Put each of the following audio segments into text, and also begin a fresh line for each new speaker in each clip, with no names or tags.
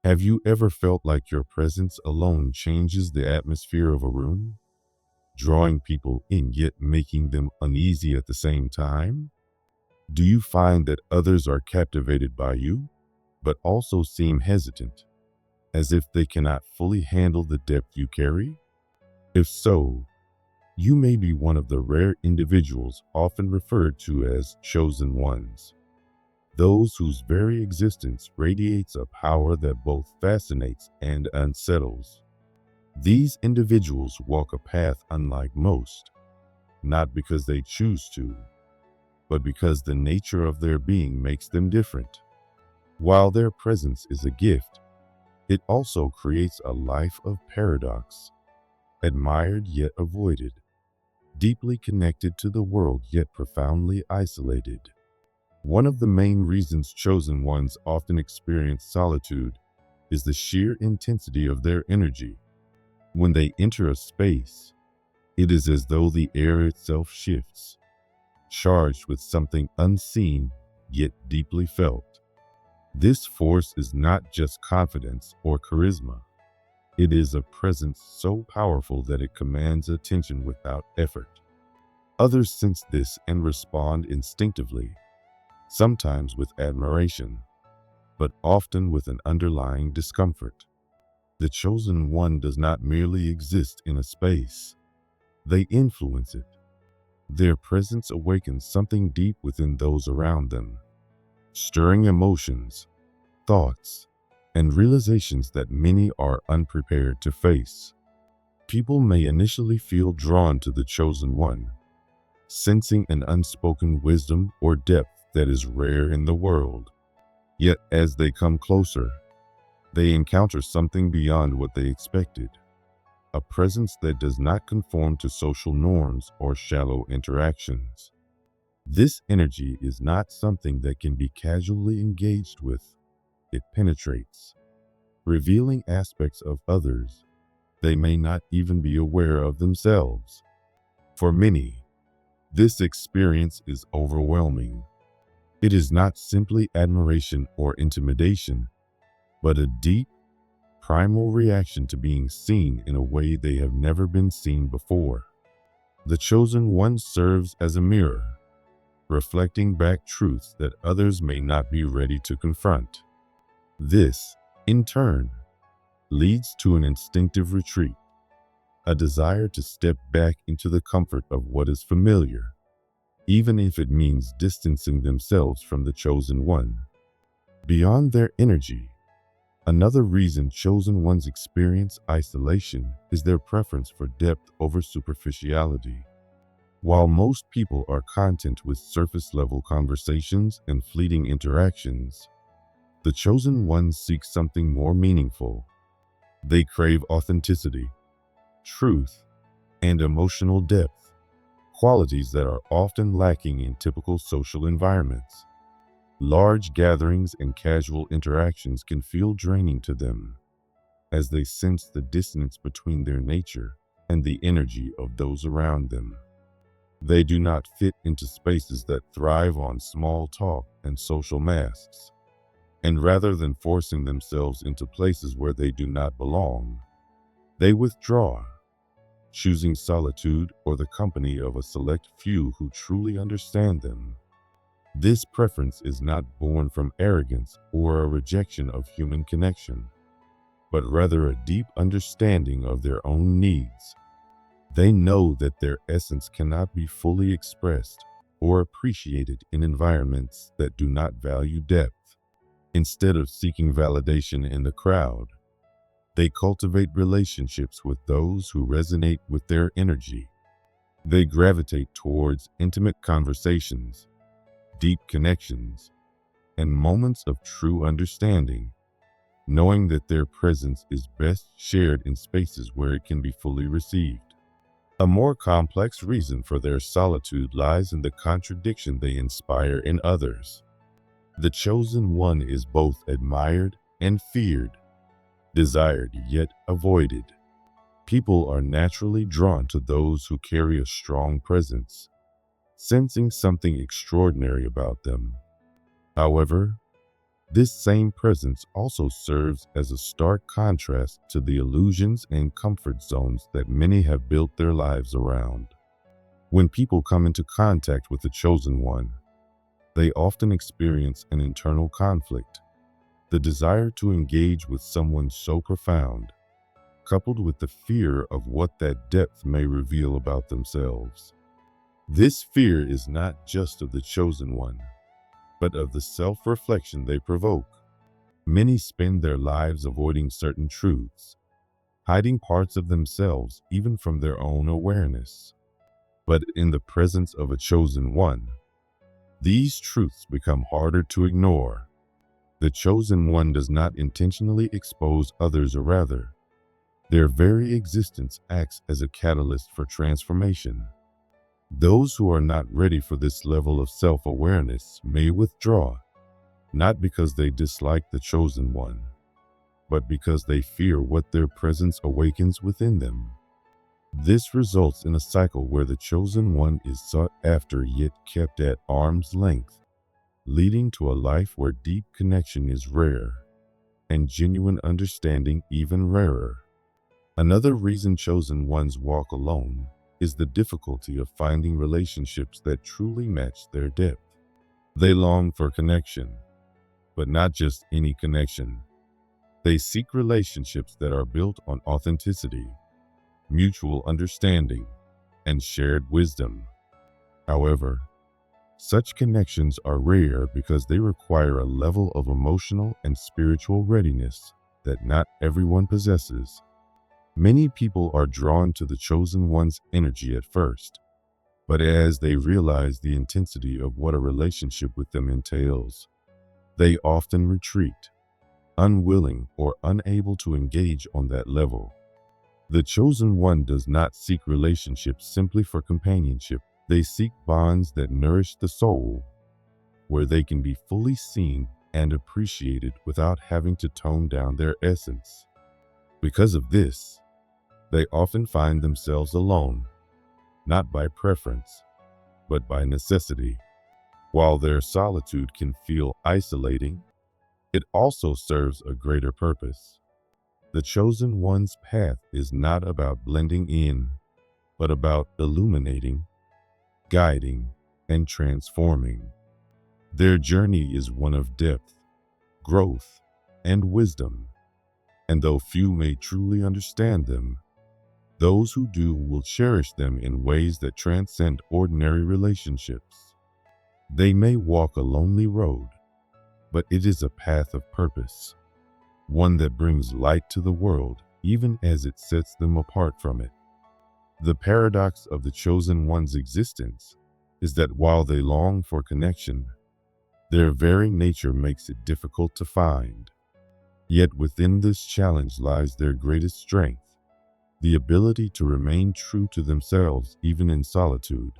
Have you ever felt like your presence alone changes the atmosphere of a room, drawing people in yet making them uneasy at the same time? Do you find that others are captivated by you, but also seem hesitant, as if they cannot fully handle the depth you carry? If so, you may be one of the rare individuals often referred to as chosen ones, those whose very existence radiates a power that both fascinates and unsettles. These individuals walk a path unlike most, not because they choose to, but because the nature of their being makes them different. While their presence is a gift, it also creates a life of paradox, admired yet avoided, deeply connected to the world yet profoundly isolated. One of the main reasons chosen ones often experience solitude is the sheer intensity of their energy. When they enter a space, it is as though the air itself shifts, charged with something unseen yet deeply felt. This force is not just confidence or charisma. It is a presence so powerful that it commands attention without effort. Others sense this and respond instinctively, sometimes with admiration, but often with an underlying discomfort. The chosen one does not merely exist in a space. They influence it. Their presence awakens something deep within those around them, stirring emotions, thoughts, and realizations that many are unprepared to face. People may initially feel drawn to the chosen one, sensing an unspoken wisdom or depth that is rare in the world. Yet as they come closer, they encounter something beyond what they expected, a presence that does not conform to social norms or shallow interactions. This energy is not something that can be casually engaged with. It penetrates, revealing aspects of others they may not even be aware of themselves. For many, this experience is overwhelming. It is not simply admiration or intimidation, but a deep, primal reaction to being seen in a way they have never been seen before. The chosen one serves as a mirror, reflecting back truths that others may not be ready to confront. This, in turn, leads to an instinctive retreat, a desire to step back into the comfort of what is familiar, even if it means distancing themselves from the chosen one. Beyond their energy, another reason chosen ones experience isolation is their preference for depth over superficiality. While most people are content with surface-level conversations and fleeting interactions, the chosen ones seek something more meaningful. They crave authenticity, truth, and emotional depth, qualities that are often lacking in typical social environments. Large gatherings and casual interactions can feel draining to them, as they sense the dissonance between their nature and the energy of those around them. They do not fit into spaces that thrive on small talk and social masks, and rather than forcing themselves into places where they do not belong, they withdraw, choosing solitude or the company of a select few who truly understand them. This preference is not born from arrogance or a rejection of human connection, but rather a deep understanding of their own needs. They know that their essence cannot be fully expressed or appreciated in environments that do not value depth. Instead of seeking validation in the crowd, they cultivate relationships with those who resonate with their energy. They gravitate towards intimate conversations, deep connections, and moments of true understanding, knowing that their presence is best shared in spaces where it can be fully received. A more complex reason for their solitude lies in the contradiction they inspire in others. The chosen one is both admired and feared, desired yet avoided. People are naturally drawn to those who carry a strong presence, sensing something extraordinary about them. However, This same presence also serves as a stark contrast to the illusions and comfort zones that many have built their lives around. When people come into contact with the chosen one, they often experience an internal conflict. The desire to engage with someone so profound, coupled with the fear of what that depth may reveal about themselves. This fear is not just of the chosen one, but of the self-reflection they provoke. Many spend their lives avoiding certain truths, hiding parts of themselves even from their own awareness. But in the presence of a chosen one, these truths become harder to ignore. The chosen one does not intentionally expose others, or rather, their very existence acts as a catalyst for transformation. Those who are not ready for this level of self-awareness may withdraw, not because they dislike the chosen one, but because they fear what their presence awakens within them. This results in a cycle where the chosen one is sought after yet kept at arm's length, leading to a life where deep connection is rare and genuine understanding even rarer. Another reason chosen ones walk alone is the difficulty of finding relationships that truly match their depth. They long for connection, but not just any connection. They seek relationships that are built on authenticity, mutual understanding, and shared wisdom. However, such connections are rare because they require a level of emotional and spiritual readiness that not everyone possesses. Many people are drawn to the chosen one's energy at first, but as they realize the intensity of what a relationship with them entails, they often retreat, unwilling or unable to engage on that level. The chosen one does not seek relationships simply for companionship. They seek bonds that nourish the soul, where they can be fully seen and appreciated without having to tone down their essence. Because of this, they often find themselves alone, not by preference, but by necessity. While their solitude can feel isolating, it also serves a greater purpose. The chosen one's path is not about blending in, but about illuminating, guiding, and transforming. Their journey is one of depth, growth, and wisdom. And though few may truly understand them, those who do will cherish them in ways that transcend ordinary relationships. They may walk a lonely road, but it is a path of purpose, one that brings light to the world even as it sets them apart from it. The paradox of the chosen one's existence is that while they long for connection, their very nature makes it difficult to find. Yet within this challenge lies their greatest strength, the ability to remain true to themselves even in solitude,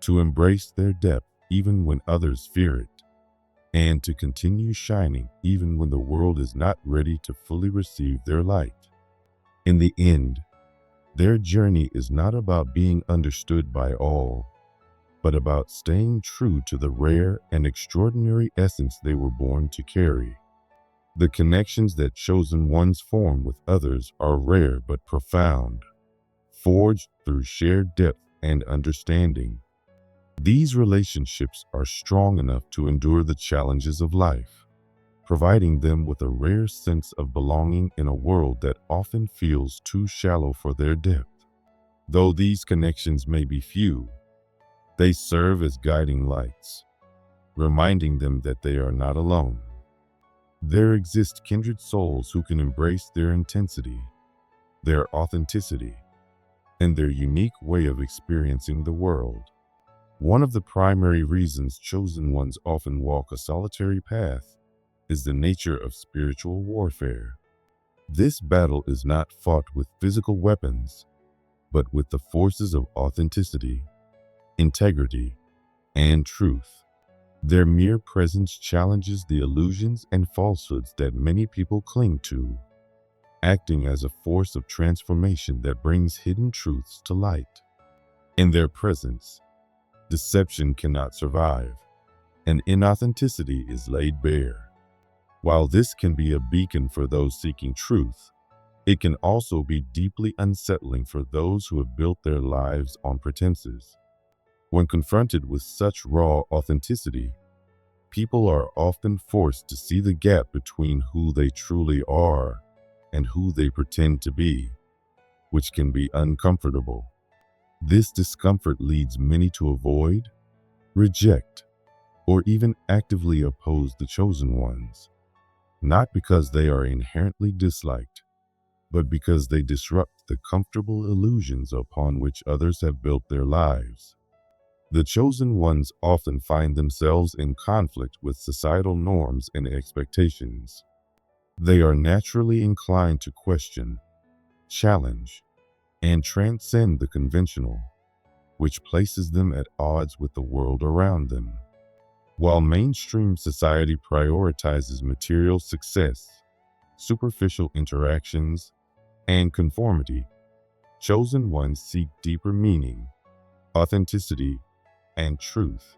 to embrace their depth even when others fear it, and to continue shining even when the world is not ready to fully receive their light. In the end, their journey is not about being understood by all, but about staying true to the rare and extraordinary essence they were born to carry. The connections that chosen ones form with others are rare but profound, forged through shared depth and understanding. These relationships are strong enough to endure the challenges of life, providing them with a rare sense of belonging in a world that often feels too shallow for their depth. Though these connections may be few, they serve as guiding lights, reminding them that they are not alone. There exist kindred souls who can embrace their intensity, their authenticity, and their unique way of experiencing the world. One of the primary reasons chosen ones often walk a solitary path is the nature of spiritual warfare. This battle is not fought with physical weapons, but with the forces of authenticity, integrity, and truth. Their mere presence challenges the illusions and falsehoods that many people cling to, acting as a force of transformation that brings hidden truths to light. In their presence, deception cannot survive, and inauthenticity is laid bare. While this can be a beacon for those seeking truth, it can also be deeply unsettling for those who have built their lives on pretenses. When confronted with such raw authenticity, people are often forced to see the gap between who they truly are and who they pretend to be, which can be uncomfortable. This discomfort leads many to avoid, reject, or even actively oppose the chosen ones, not because they are inherently disliked, but because they disrupt the comfortable illusions upon which others have built their lives. The chosen ones often find themselves in conflict with societal norms and expectations. They are naturally inclined to question, challenge, and transcend the conventional, which places them at odds with the world around them. While mainstream society prioritizes material success, superficial interactions, and conformity, chosen ones seek deeper meaning, authenticity, and truth.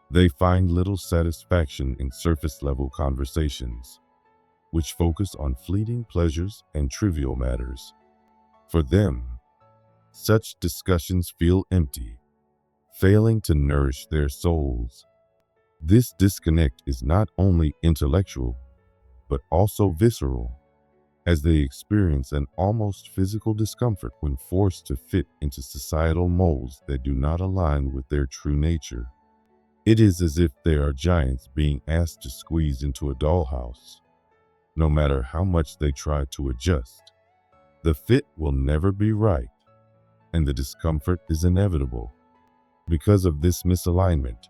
They find little satisfaction in surface-level conversations, which focus on fleeting pleasures and trivial matters. For them, such discussions feel empty, failing to nourish their souls. This disconnect is not only intellectual, but also visceral, as they experience an almost physical discomfort when forced to fit into societal molds that do not align with their true nature. It is as if they are giants being asked to squeeze into a dollhouse. No matter how much they try to adjust, the fit will never be right, and the discomfort is inevitable. Because of this misalignment,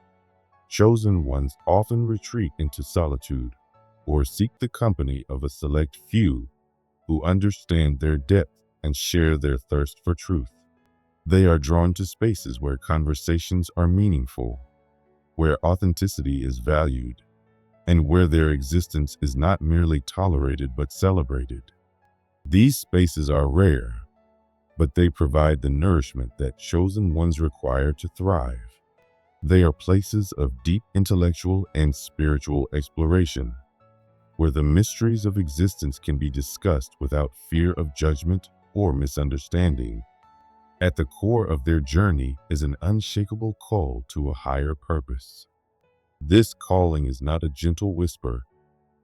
chosen ones often retreat into solitude or seek the company of a select few who understand their depth and share their thirst for truth. They are drawn to spaces where conversations are meaningful, where authenticity is valued, and where their existence is not merely tolerated but celebrated. These spaces are rare, but they provide the nourishment that chosen ones require to thrive. They are places of deep intellectual and spiritual exploration, where the mysteries of existence can be discussed without fear of judgment or misunderstanding. At the core of their journey is an unshakable call to a higher purpose. This calling is not a gentle whisper,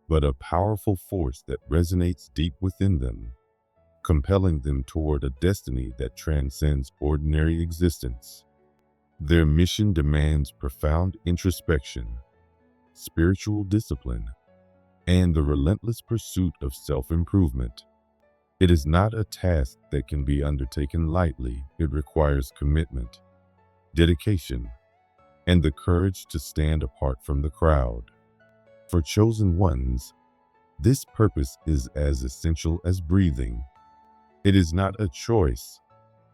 but a powerful force that resonates deep within them, compelling them toward a destiny that transcends ordinary existence. Their mission demands profound introspection, spiritual discipline, and the relentless pursuit of self-improvement. It is not a task that can be undertaken lightly. It requires commitment, dedication, and the courage to stand apart from the crowd. For chosen ones, this purpose is as essential as breathing. It is not a choice,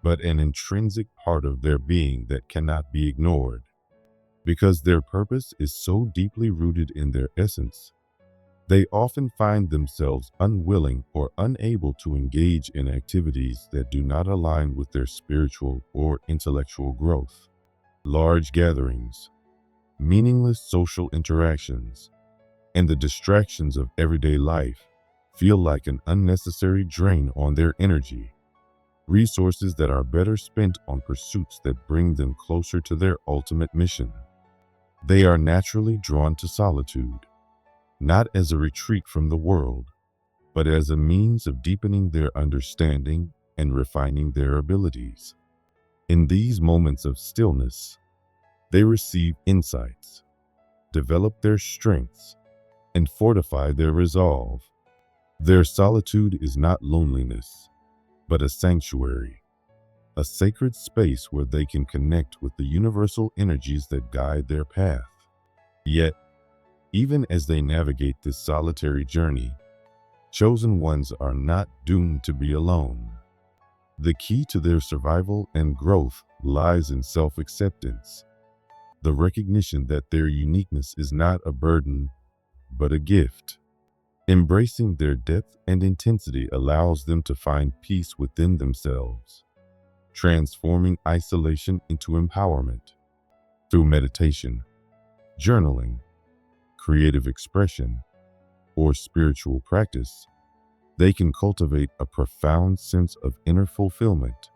but an intrinsic part of their being that cannot be ignored. Because their purpose is so deeply rooted in their essence, they often find themselves unwilling or unable to engage in activities that do not align with their spiritual or intellectual growth. Large gatherings, meaningless social interactions, and the distractions of everyday life feel like an unnecessary drain on their energy, resources that are better spent on pursuits that bring them closer to their ultimate mission. They are naturally drawn to solitude, not as a retreat from the world, but as a means of deepening their understanding and refining their abilities. In these moments of stillness, they receive insights, develop their strengths, and fortify their resolve. Their solitude is not loneliness, but a sanctuary, a sacred space where they can connect with the universal energies that guide their path. Yet, even as they navigate this solitary journey, chosen ones are not doomed to be alone. The key to their survival and growth lies in self-acceptance, the recognition that their uniqueness is not a burden, but a gift. Embracing their depth and intensity allows them to find peace within themselves, transforming isolation into empowerment. Through meditation, journaling, creative expression, or spiritual practice, they can cultivate a profound sense of inner fulfillment.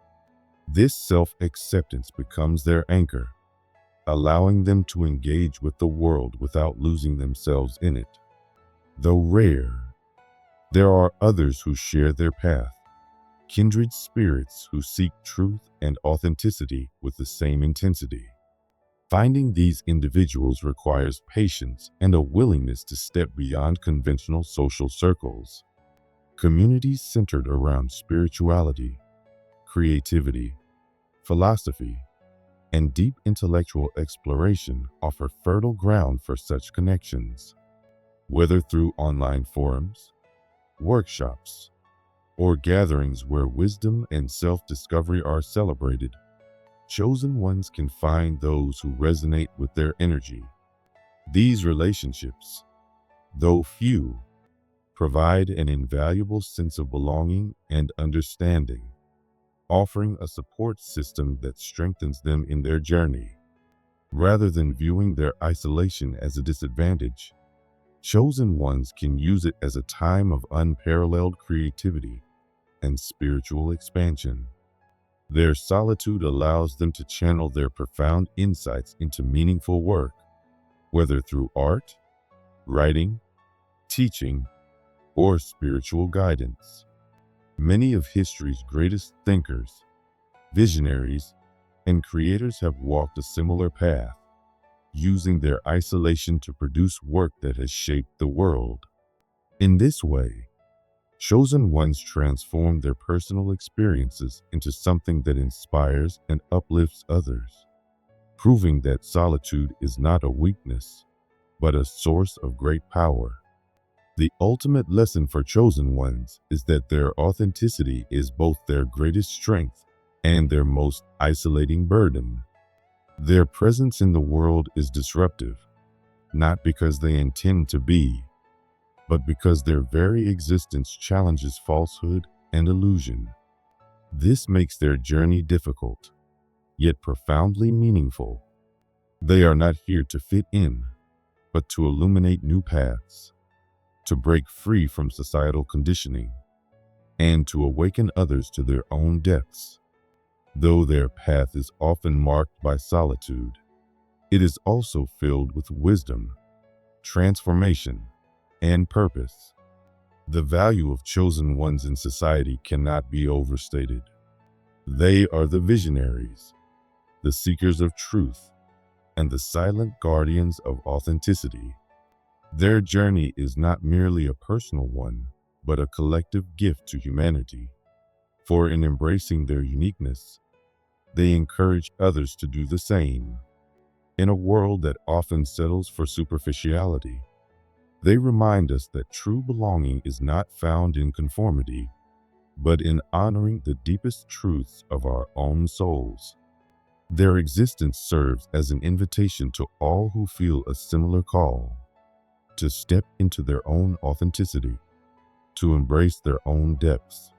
This self-acceptance becomes their anchor, allowing them to engage with the world without losing themselves in it. Though rare, there are others who share their path, kindred spirits who seek truth and authenticity with the same intensity. Finding these individuals requires patience and a willingness to step beyond conventional social circles. Communities centered around spirituality, creativity, philosophy, and deep intellectual exploration offer fertile ground for such connections. Whether through online forums, workshops, or gatherings where wisdom and self-discovery are celebrated, chosen ones can find those who resonate with their energy. These relationships, though few, provide an invaluable sense of belonging and understanding, offering a support system that strengthens them in their journey. Rather than viewing their isolation as a disadvantage, chosen ones can use it as a time of unparalleled creativity and spiritual expansion. Their solitude allows them to channel their profound insights into meaningful work, whether through art, writing, teaching, or spiritual guidance. Many of history's greatest thinkers, visionaries, and creators have walked a similar path, using their isolation to produce work that has shaped the world. In this way, chosen ones transform their personal experiences into something that inspires and uplifts others, proving that solitude is not a weakness, but a source of great power. The ultimate lesson for chosen ones is that their authenticity is both their greatest strength and their most isolating burden. Their presence in the world is disruptive, not because they intend to be, but because their very existence challenges falsehood and illusion. This makes their journey difficult, yet profoundly meaningful. They are not here to fit in, but to illuminate new paths, to break free from societal conditioning, and to awaken others to their own depths. Though their path is often marked by solitude, it is also filled with wisdom, transformation, and purpose. The value of chosen ones in society cannot be overstated. They are the visionaries, the seekers of truth, and the silent guardians of authenticity. Their journey is not merely a personal one, but a collective gift to humanity. For in embracing their uniqueness, they encourage others to do the same. In a world that often settles for superficiality, they remind us that true belonging is not found in conformity, but in honoring the deepest truths of our own souls. Their existence serves as an invitation to all who feel a similar call, to step into their own authenticity, to embrace their own depths,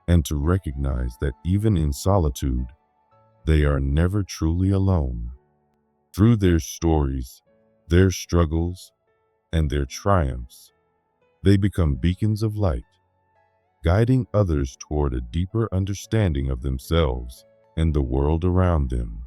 and to recognize that even in solitude, they are never truly alone. Through their stories, their struggles, and their triumphs, they become beacons of light, guiding others toward a deeper understanding of themselves and the world around them.